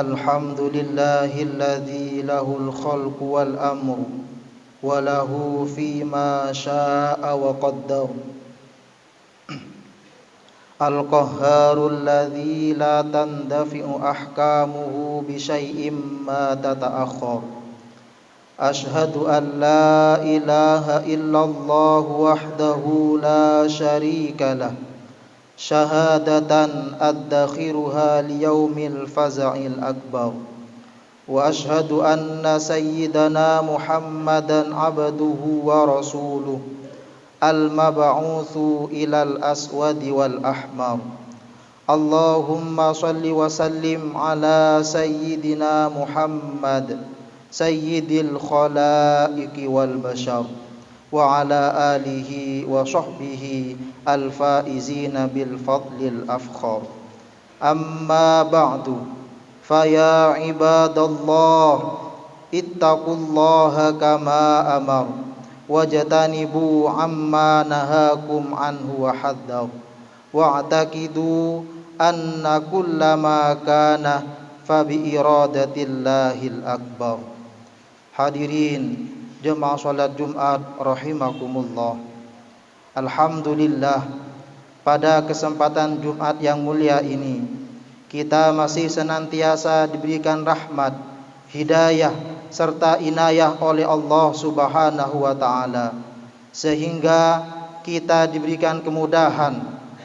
الحمد لله الذي له الخلق والأمر وله فيما شاء وقدر القهار الذي لا تندفع أحكامه بشيء ما تتأخر أشهد أن لا إله إلا الله وحده لا شريك له شهادة أدخرها ليوم الفزع الأكبر وأشهد أن سيدنا محمدا عبده ورسوله المبعوث إلى الأسود والأحمر اللهم صل وسلم على سيدنا محمد سيد الخلائق والبشر وعلى آله وصحبه الفائزين بالفضل الأفخر أما بعد فيا عباد الله اتقوا الله كما أمر واجتنبوا عما نهاكم عنه وحذر واعتقدوا أن كل ما كان فبإرادة الله الأكبر. Hadirin jemaah salat Jumat rahimakumullah. Alhamdulillah, pada kesempatan Jumat yang mulia ini kita masih senantiasa diberikan rahmat, hidayah serta inayah oleh Allah Subhanahu wa taala, sehingga kita diberikan kemudahan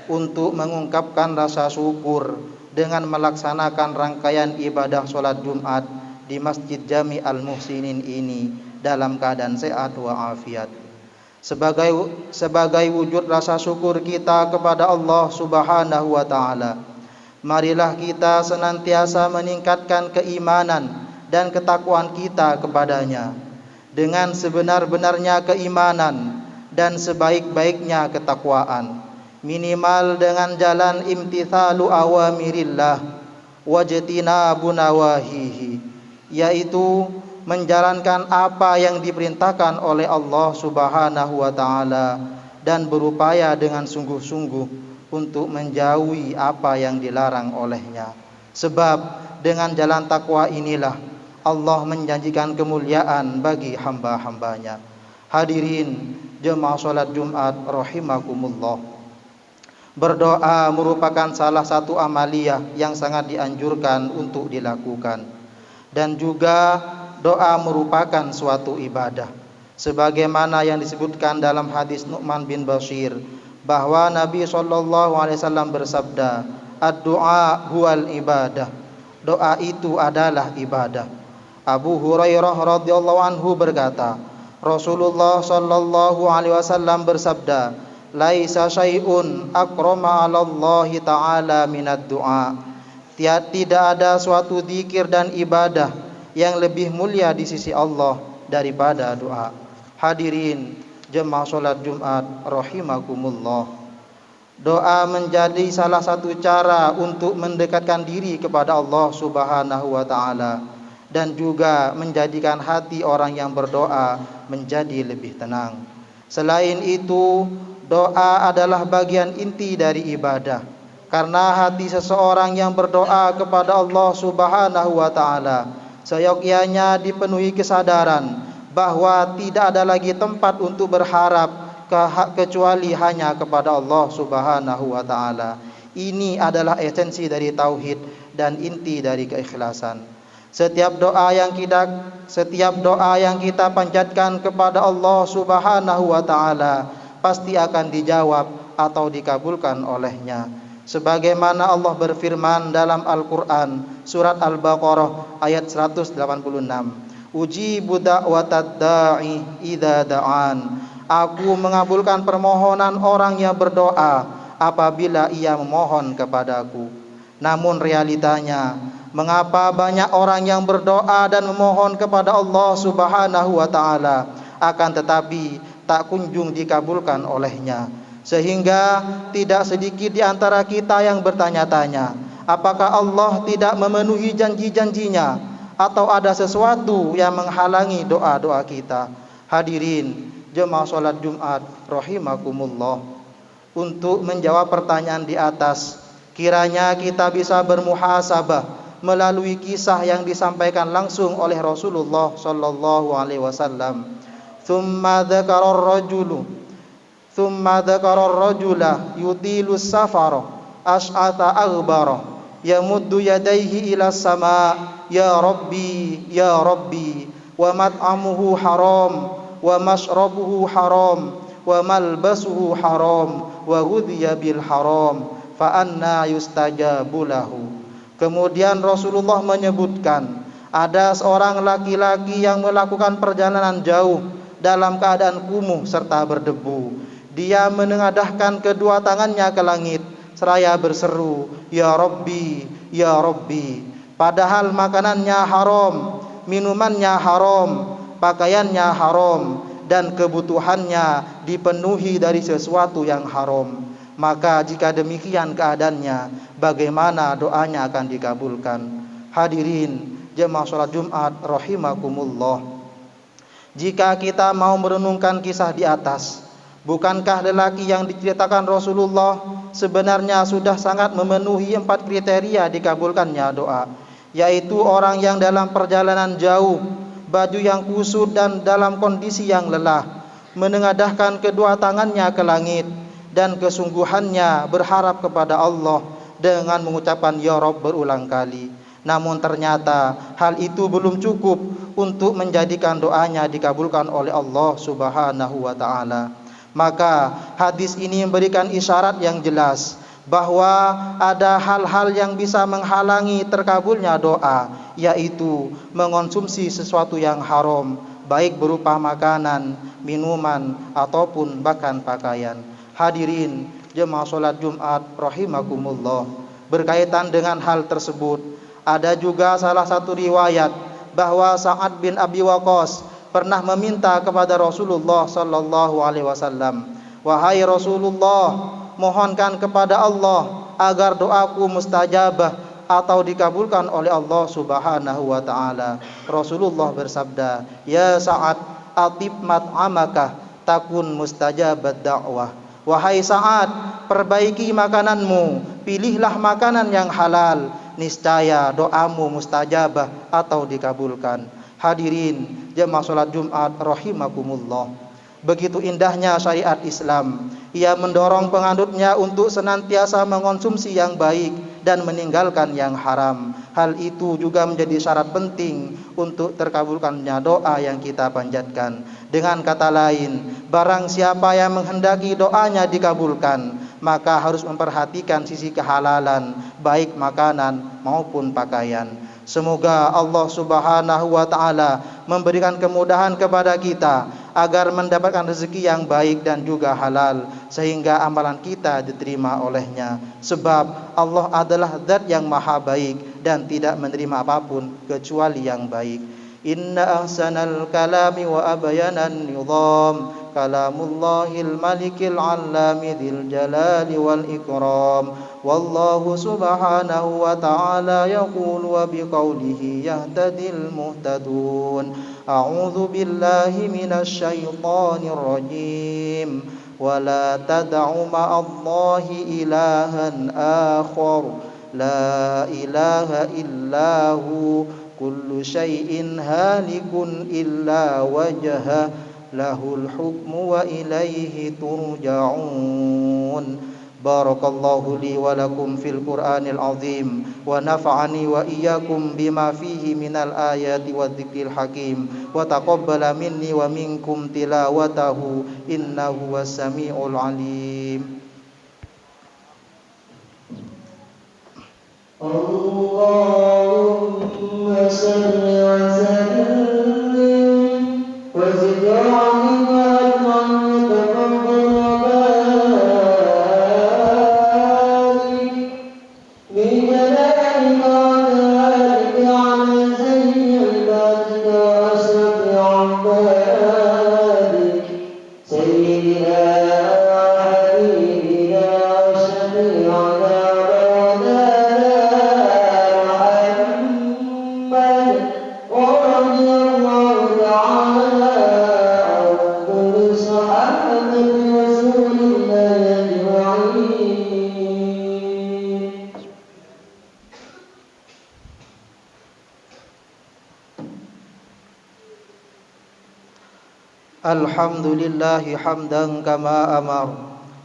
untuk mengungkapkan rasa syukur dengan melaksanakan rangkaian ibadah salat Jumat di Masjid Jami Al-Muhsinin ini dalam keadaan sehat wa afiat. Sebagai wujud rasa syukur kita kepada Allah Subhanahu wa taala, marilah kita senantiasa meningkatkan keimanan dan ketakwaan kita kepadanya dengan sebenar-benarnya keimanan dan sebaik-baiknya ketakwaan, minimal dengan jalan imtithalu awamirillah wajtinabu nawahihi, yaitu menjalankan apa yang diperintahkan oleh Allah Subhanahu wa taala dan berupaya dengan sungguh-sungguh untuk menjauhi apa yang dilarang olehnya. Sebab dengan jalan takwa inilah Allah menjanjikan kemuliaan bagi hamba-hambanya. Hadirin jemaah salat Jumat rahimakumullah. Berdoa merupakan salah satu amaliyah yang sangat dianjurkan untuk dilakukan, dan juga doa merupakan suatu ibadah, sebagaimana yang disebutkan dalam hadis Nu'man bin Bashir bahwa Nabi SAW bersabda, ad-du'a huwal ibadah, doa itu adalah ibadah. Abu Hurairah radhiyallahu anhu berkata, Rasulullah SAW bersabda, laisa syai'un akrama 'alallahi ta'ala minad du'a, tidak ada suatu zikir dan ibadah yang lebih mulia di sisi Allah daripada doa. Hadirin jemaah salat Jumat rahimakumullah. Doa menjadi salah satu cara untuk mendekatkan diri kepada Allah Subhanahu wa taala dan juga menjadikan hati orang yang berdoa menjadi lebih tenang. Selain itu, doa adalah bagian inti dari ibadah, karena hati seseorang yang berdoa kepada Allah Subhanahu wa taala seyogyanya dipenuhi kesadaran bahwa tidak ada lagi tempat untuk berharap kecuali hanya kepada Allah Subhanahu wa taala. Ini adalah esensi dari tauhid dan inti dari keikhlasan. Setiap doa yang kita panjatkan kepada Allah Subhanahu wa taala pasti akan dijawab atau dikabulkan olehnya. Sebagaimana Allah berfirman dalam Al-Quran surat Al-Baqarah ayat 186, ujibu da'watad da'i idza da'an, aku mengabulkan permohonan orang yang berdoa apabila ia memohon kepadaku. Namun realitanya, mengapa banyak orang yang berdoa dan memohon kepada Allah Subhanahu wa taala akan tetapi tak kunjung dikabulkan olehnya, sehingga tidak sedikit di antara kita yang bertanya-tanya, apakah Allah tidak memenuhi janji-janjinya atau ada sesuatu yang menghalangi doa-doa kita. Hadirin jemaah salat Jumat rahimakumullah, untuk menjawab pertanyaan di atas, kiranya kita bisa bermuhasabah melalui kisah yang disampaikan langsung oleh Rasulullah sallallahu alaihi wasallam. Thumma dzakara ar-rajula yutilu safara ash'ata aghbara yamuddu yadayhi ila sama ya rabbi wa mat'amuhu haram wa mashrabuhu haram wa malbasuhu haram wa ghudhiya bil haram fa anna yustajabu lahu. Kemudian Rasulullah menyebutkan ada seorang laki-laki yang melakukan perjalanan jauh dalam keadaan kumuh serta berdebu. Dia menengadahkan kedua tangannya ke langit seraya berseru, "Ya Rabbi, ya Rabbi." Padahal makanannya haram, minumannya haram, pakaiannya haram, dan kebutuhannya dipenuhi dari sesuatu yang haram. Maka jika demikian keadaannya, bagaimana doanya akan dikabulkan? Hadirin jemaah salat Jumat rahimakumullah. Jika kita mau merenungkan kisah di atas, bukankah lelaki yang diceritakan Rasulullah sebenarnya sudah sangat memenuhi 4 kriteria dikabulkannya doa, yaitu orang yang dalam perjalanan jauh, baju yang kusut dan dalam kondisi yang lelah, menengadahkan kedua tangannya ke langit dan kesungguhannya berharap kepada Allah dengan mengucapkan ya Rabb berulang kali. Namun ternyata hal itu belum cukup untuk menjadikan doanya dikabulkan oleh Allah Subhanahu wa taala. Maka hadis ini memberikan isyarat yang jelas bahwa ada hal-hal yang bisa menghalangi terkabulnya doa, yaitu mengonsumsi sesuatu yang haram, baik berupa makanan, minuman, ataupun bahkan pakaian. Hadirin jemaah salat Jumat rahimakumullah. Berkaitan dengan hal tersebut, ada juga salah satu riwayat bahwa Sa'ad bin Abi Waqqas pernah meminta kepada Rasulullah sallallahu alaihi wasallam, "Wahai Rasulullah, mohonkan kepada Allah agar doaku mustajabah atau dikabulkan oleh Allah Subhanahu wa taala." Rasulullah bersabda, "Ya Sa'ad, atib mat'amaka takun mustajabat da'wah." Wahai Sa'ad, perbaiki makananmu, pilihlah makanan yang halal, niscaya doamu mustajabah atau dikabulkan. Hadirin jemaah salat Jumat rahimakumullah. Begitu indahnya syariat Islam. Ia mendorong penganutnya untuk senantiasa mengonsumsi yang baik dan meninggalkan yang haram. Hal itu juga menjadi syarat penting untuk terkabulkannya doa yang kita panjatkan. Dengan kata lain, barang siapa yang menghendaki doanya dikabulkan, maka harus memperhatikan sisi kehalalan, baik makanan maupun pakaian. Semoga Allah Subhanahu wa taala memberikan kemudahan kepada kita agar mendapatkan rezeki yang baik dan juga halal, sehingga amalan kita diterima olehnya. Sebab Allah adalah zat yang maha baik dan tidak menerima apapun kecuali yang baik. Inna ahsanal kalami wa abyanan nizam kalamullahil malikil allami dzil jalali wal ikram. Wallahu subhanahu wa ta'ala yaqulu wa biqaulihi yahtadil muhtadun. A'udzu billahi minasy syaithanir rajim. Wa la tad'u ma'allahi ilahan akhar la ilaha illahu kullu syai'in halikun illa wajhah lahul hukmu wa ilaihi turja'un. Barakallahu li wa lakum fil Qur'anil azim wa nafa'ani wa iyyakum bima fihi minal ayati wadh-dhikril hakim wa taqabbala minni wa minkum tilawatahu innahu was-sami'ul alim. Allahumma shalli wa sallim wa zid Alhamdulillahi hamdan kama amar.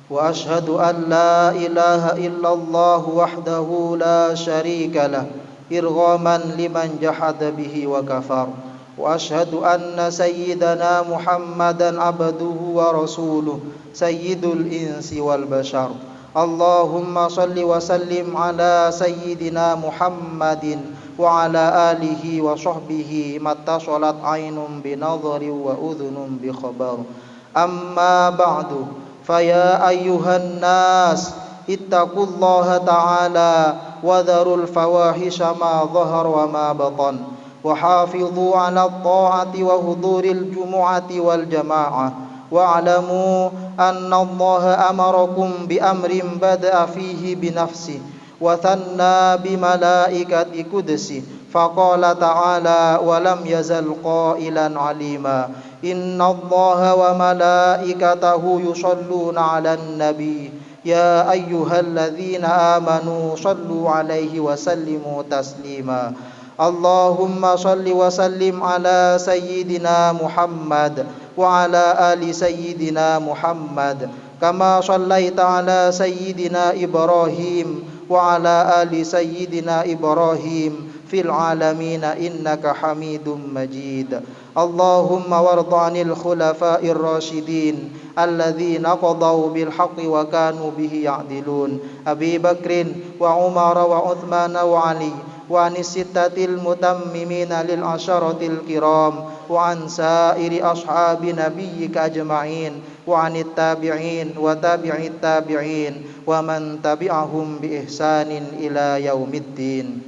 Wa ashhadu an la ilaha illallah wahdahu la syarika lah, irghaman liman jahada bihi wa kafar. Wa ashhadu anna sayyidana Muhammadan abduhu wa rasuluh, sayyidul insi wal bashar. Allahumma salli wa sallim ala sayyidina Muhammadin wa ala alihi wa sahbihi mattasalat ainun binadhari wa udhunun bi khabar. Amma ba'du, faya ayyuhan nas ittaqullaha ta'ala wa dharul fawahisha ma dhahar wa ma batan wa hafidhu ala ta'ati wa huduril jumu'ati wal jama'ah. Wa'lamu anna Allah amarakum bi amrin bada'a fihi bi nafsi wa thanna bi malaikati qudsi faqala ta'ala wa lam yazal qailan alima inna Allah wa malaikatahu yusalluna 'alan nabi ya ayyuhalladzina amanu sallu 'alaihi wa sallimu taslima. Allahumma salli wa sallim ala sayyidina Muhammad wa ala ali sayyidina Muhammad kama sallaita ala sayyidina Ibrahim wa ala ali sayyidina Ibrahim fil alamin innaka Hamidum Majid. Allahumma warda 'anil khulafa'ir rasyidin alladzina qadaw bil haqqi wa kanu bihi ya'dilun, Abi Bakrin wa Umar wa Uthman wa Ali wa anisittatil mutammimina lil asyaratil kiram wa an sairi ashabi nabiyyika ajma'in wa anit tabi'in wa tabi'it tabi'in wa man tabi'ahum bi ihsanin ila yaumiddin.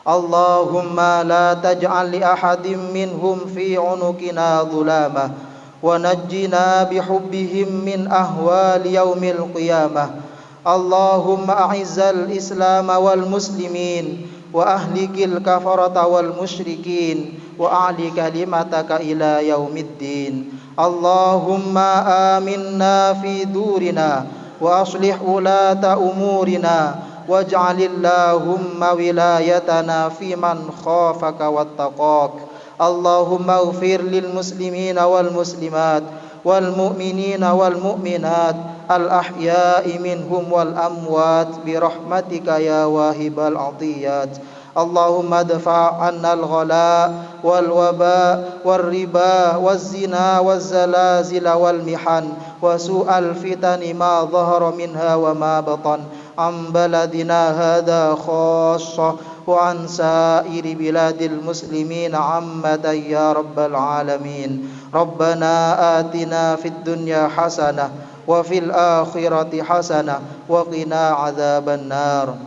Allahumma la taj'al li ahadin minhum fi unuqina dhulamah wa najjina bihubbihim min ahwali yaumil qiyamah. Allahumma a'izzal islam wal muslimin wa ahlikil kafarata wal musyrikin wa a'li kalimataka ila yaumiddin. Allahumma aminna fi durina wa aslih ulata umurina waj'alillahumma wilayatana fi man khafaka wattaqak. Allahumma ighfir lil muslimina wal muslimat wal mu'minina wal mu'minat al ahya'i minhum wal amwat bi rahmatika ya wahibal atiyat. Allahumma dfa' 'anna al ghala wal waba wal riba waz zina waz zalazil wal mihan wa su'al fitani ma dhahara minha wa ma batan an baladina hadha khassa wa an sa'iri biladil muslimin ammatan ya rabbal alamin. Rabbana atina fid dunya hasanah wa fil akhirati hasanah wa qina adzaban nar.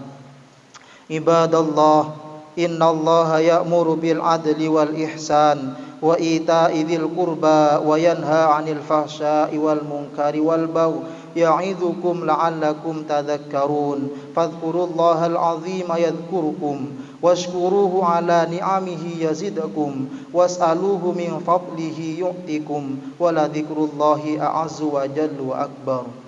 Ibadallah, innallaha ya'muru bil adli wal ihsan wa ita'i dzil qurba wa yanha 'anil fahsya'i wal munkari wal baghi ya'idzukum la'allakum tadhakkarun. Fadhkurullahal 'azima yadhkurukum washkuruhu 'ala ni'amihi yazidkum was'aluhu min fadlihi yu'tikum wa la dzikrullahi a'azzu wa jalla wa akbar.